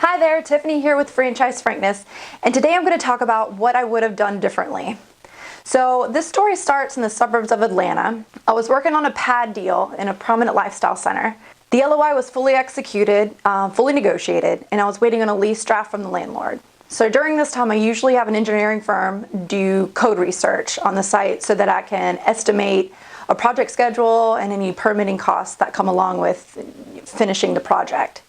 Hi there, Tiffany here with Franchise Frankness, and today I'm going to talk about what I would have done differently. So this story starts in the suburbs of Atlanta. I was working on a pad deal in a prominent lifestyle center. The LOI was fully executed, fully negotiated, and I was waiting on a lease draft from the landlord. So during this time, I usually have an engineering firm do code research on the site so that I can estimate a project schedule and any permitting costs that come along with finishing the project.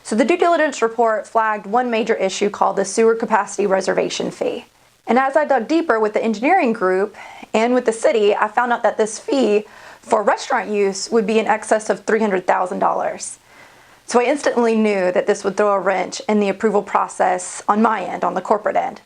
So the due diligence report flagged one major issue called the sewer capacity reservation fee. And as I dug deeper with the engineering group and with the city, I found out that this fee for restaurant use would be in excess of $300,000. So I instantly knew that this would throw a wrench in the approval process on my end, on the corporate end.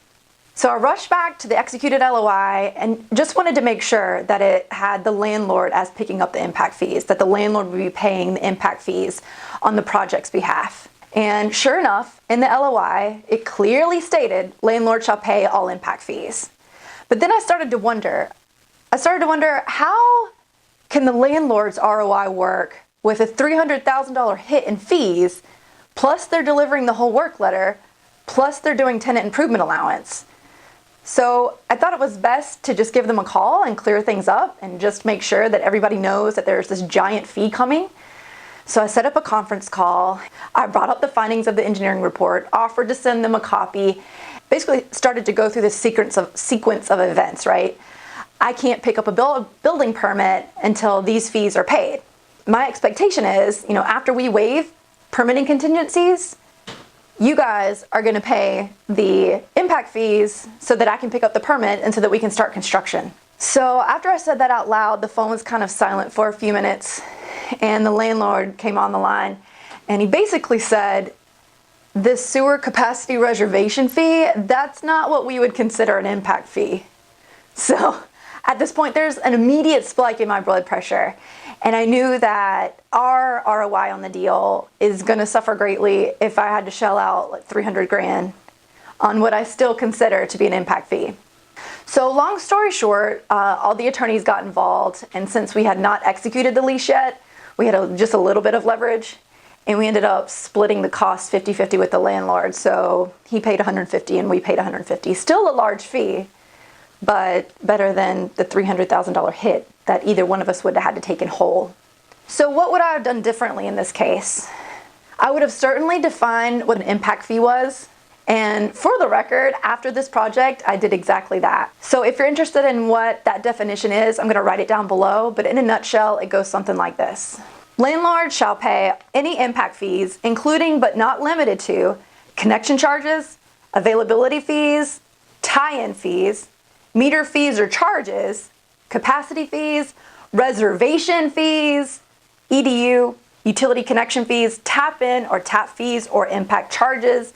So I rushed back to the executed LOI and just wanted to make sure that it had the landlord as picking up the impact fees, that the landlord would be paying the impact fees on the project's behalf. And sure enough, in the LOI, it clearly stated landlord shall pay all impact fees. But then I started to wonder how can the landlord's ROI work with a $300,000 hit in fees, plus they're delivering the whole work letter, plus they're doing tenant improvement allowance. So I thought it was best to just give them a call and clear things up and just make sure that everybody knows that there's this giant fee coming. So I set up a conference call. I brought up the findings of the engineering report, offered to send them a copy, basically started to go through this sequence of events, right? I can't pick up a building permit until these fees are paid. My expectation is, after we waive permitting contingencies, you guys are going to pay the impact fees so that I can pick up the permit and so that we can start construction. So after I said that out loud, the phone was kind of silent for a few minutes and the landlord came on the line and he basically said, this sewer capacity reservation fee, that's not what we would consider an impact fee. So at this point, there's an immediate spike in my blood pressure. And I knew that our ROI on the deal is going to suffer greatly if I had to shell out like $300,000 on what I still consider to be an impact fee. So long story short, all the attorneys got involved, and since we had not executed the lease yet, we had just a little bit of leverage, and we ended up splitting the cost 50-50 with the landlord. So he paid $150 and we paid $150. Still a large fee, but better than the $300,000 hit that either one of us would have had to take in whole. So what would I have done differently in this case? I would have certainly defined what an impact fee was. And for the record, after this project, I did exactly that. So if you're interested in what that definition is, I'm going to write it down below. But in a nutshell, it goes something like this. Landlord shall pay any impact fees, including but not limited to connection charges, availability fees, tie-in fees, meter fees or charges, capacity fees, reservation fees, EDU, utility connection fees, tap-in or tap fees or impact charges,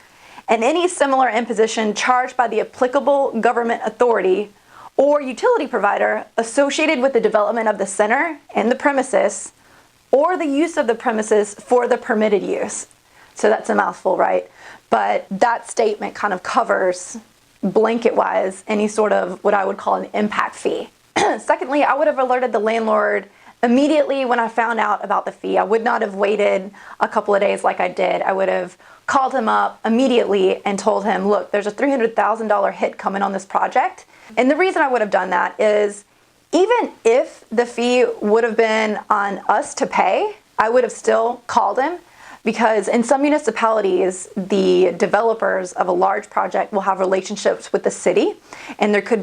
and any similar imposition charged by the applicable government authority or utility provider associated with the development of the center and the premises or the use of the premises for the permitted use. So that's a mouthful, right? But that statement kind of covers blanket-wise any sort of what I would call an impact fee. Secondly, I would have alerted the landlord immediately when I found out about the fee. I would not have waited a couple of days like I did. I would have called him up immediately and told him, look, there's a $300,000 hit coming on this project. And the reason I would have done that is even if the fee would have been on us to pay, I would have still called him, because in some municipalities, the developers of a large project will have relationships with the city, and there could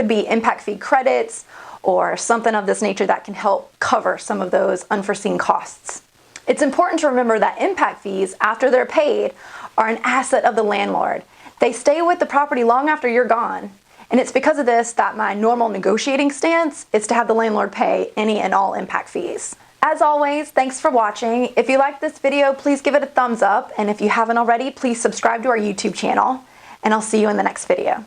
be impact fee credits or something of this nature that can help cover some of those unforeseen costs. It's important to remember that impact fees, after they're paid, are an asset of the landlord. They stay with the property long after you're gone. And it's because of this that my normal negotiating stance is to have the landlord pay any and all impact fees. As always, thanks for watching. If you liked this video, please give it a thumbs up. And if you haven't already, please subscribe to our YouTube channel. And I'll see you in the next video.